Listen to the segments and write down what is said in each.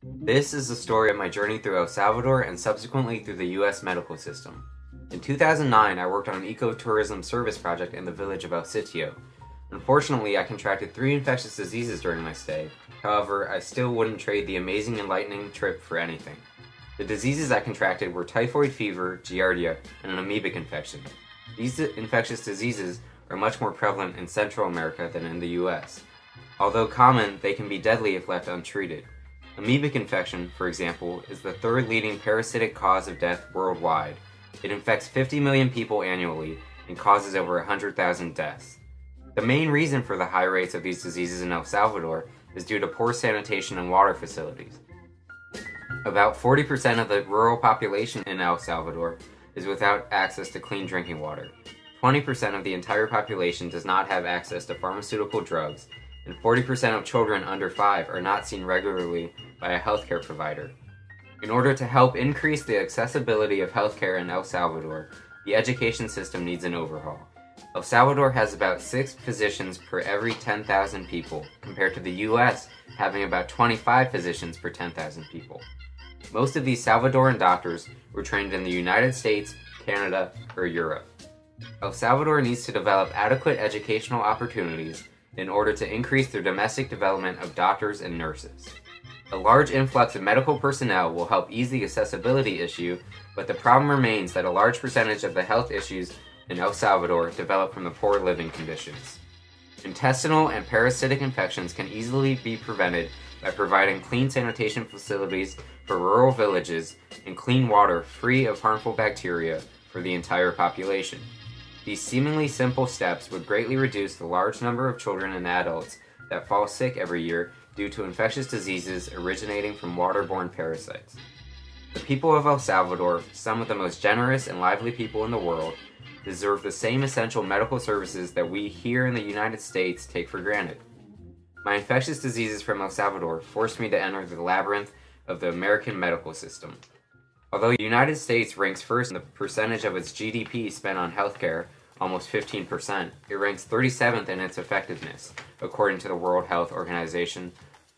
This is the story of my journey through El Salvador and subsequently through the U.S. medical system. In 2009, I worked on an ecotourism service project in the village of El Sitio. Unfortunately, I contracted 3 infectious diseases during my stay. However, I still wouldn't trade the amazing enlightening trip for anything. The diseases I contracted were typhoid fever, giardia, and an amoebic infection. These infectious diseases are much more prevalent in Central America than in the U.S. Although common, they can be deadly if left untreated. Amoebic infection, for example, is the 3rd leading parasitic cause of death worldwide. It infects 50 million people annually and causes over 100,000 deaths. The main reason for the high rates of these diseases in El Salvador is due to poor sanitation and water facilities. About 40% of the rural population in El Salvador is without access to clean drinking water. 20% of the entire population does not have access to pharmaceutical drugs, and 40% of children under 5 are not seen regularly by a healthcare provider. In order to help increase the accessibility of healthcare in El Salvador, the education system needs an overhaul. El Salvador has about 6 physicians per every 10,000 people, compared to the US having about 25 physicians per 10,000 people. Most of these Salvadoran doctors were trained in the United States, Canada, or Europe. El Salvador needs to develop adequate educational opportunities in order to increase the domestic development of doctors and nurses. A large influx of medical personnel will help ease the accessibility issue, but the problem remains that a large percentage of the health issues in El Salvador develop from the poor living conditions. Intestinal and parasitic infections can easily be prevented by providing clean sanitation facilities for rural villages and clean water free of harmful bacteria for the entire population. These seemingly simple steps would greatly reduce the large number of children and adults that fall sick every year due to infectious diseases originating from waterborne parasites. The people of El Salvador, some of the most generous and lively people in the world, deserve the same essential medical services that we here in the United States take for granted. My infectious diseases from El Salvador forced me to enter the labyrinth of the American medical system. Although the United States ranks first in the percentage of its GDP spent on healthcare, almost 15%, it ranks 37th in its effectiveness, according to the World Health Organization,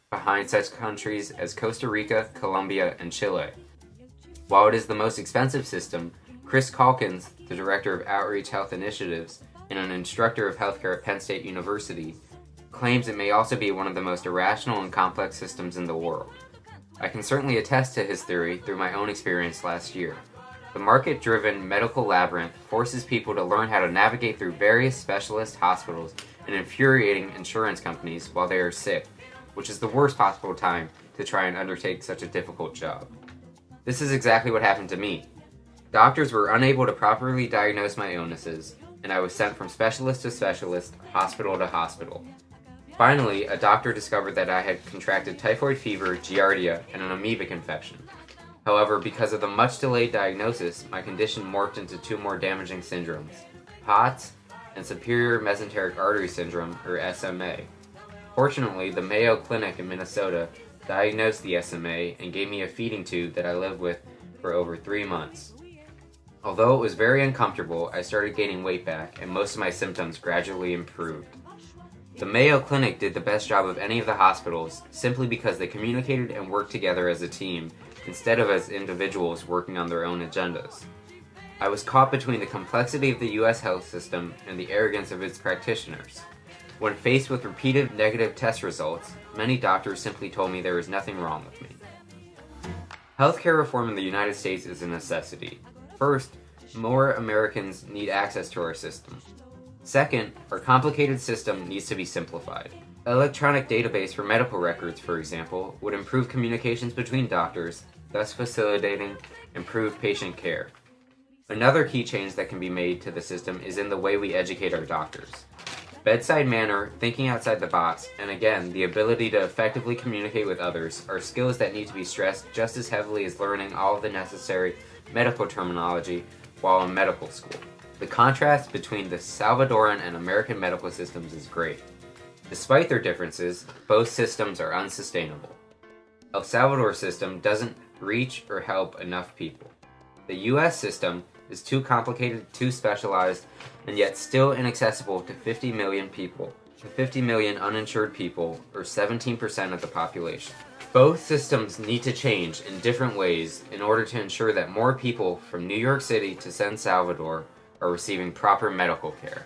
behind such countries as Costa Rica, Colombia, and Chile. While it is the most expensive system, Chris Calkins, the Director of Outreach Health Initiatives and an instructor of healthcare at Penn State University, claims it may also be one of the most irrational and complex systems in the world. I can certainly attest to his theory through my own experience last year. The market-driven medical labyrinth forces people to learn how to navigate through various specialist hospitals and infuriating insurance companies while they are sick, which is the worst possible time to try and undertake such a difficult job. This is exactly what happened to me. Doctors were unable to properly diagnose my illnesses, and I was sent from specialist to specialist, hospital to hospital. Finally, a doctor discovered that I had contracted typhoid fever, giardia, and an amoebic infection. However, because of the much delayed diagnosis, my condition morphed into 2 more damaging syndromes, POTS and superior mesenteric artery syndrome, or SMA. Fortunately, the Mayo Clinic in Minnesota diagnosed the SMA and gave me a feeding tube that I lived with for over 3 months. Although it was very uncomfortable, I started gaining weight back and most of my symptoms gradually improved. The Mayo Clinic did the best job of any of the hospitals simply because they communicated and worked together as a team instead of as individuals working on their own agendas. I was caught between the complexity of the US health system and the arrogance of its practitioners. When faced with repeated negative test results, many doctors simply told me there was nothing wrong with me. Healthcare reform in the United States is a necessity. First, more Americans need access to our system. Second, our complicated system needs to be simplified. An electronic database for medical records, for example, would improve communications between doctors, thus facilitating improved patient care. Another key change that can be made to the system is in the way we educate our doctors. Bedside manner, thinking outside the box, and again, the ability to effectively communicate with others are skills that need to be stressed just as heavily as learning all of the necessary medical terminology while in medical school. The contrast between the Salvadoran and American medical systems is great. Despite their differences, both systems are unsustainable. El Salvador's system doesn't reach or help enough people. The US system is too complicated, too specialized, and yet still inaccessible to 50 million people, to 50 million uninsured people, or 17% of the population. Both systems need to change in different ways in order to ensure that more people from New York City to San Salvador are receiving proper medical care.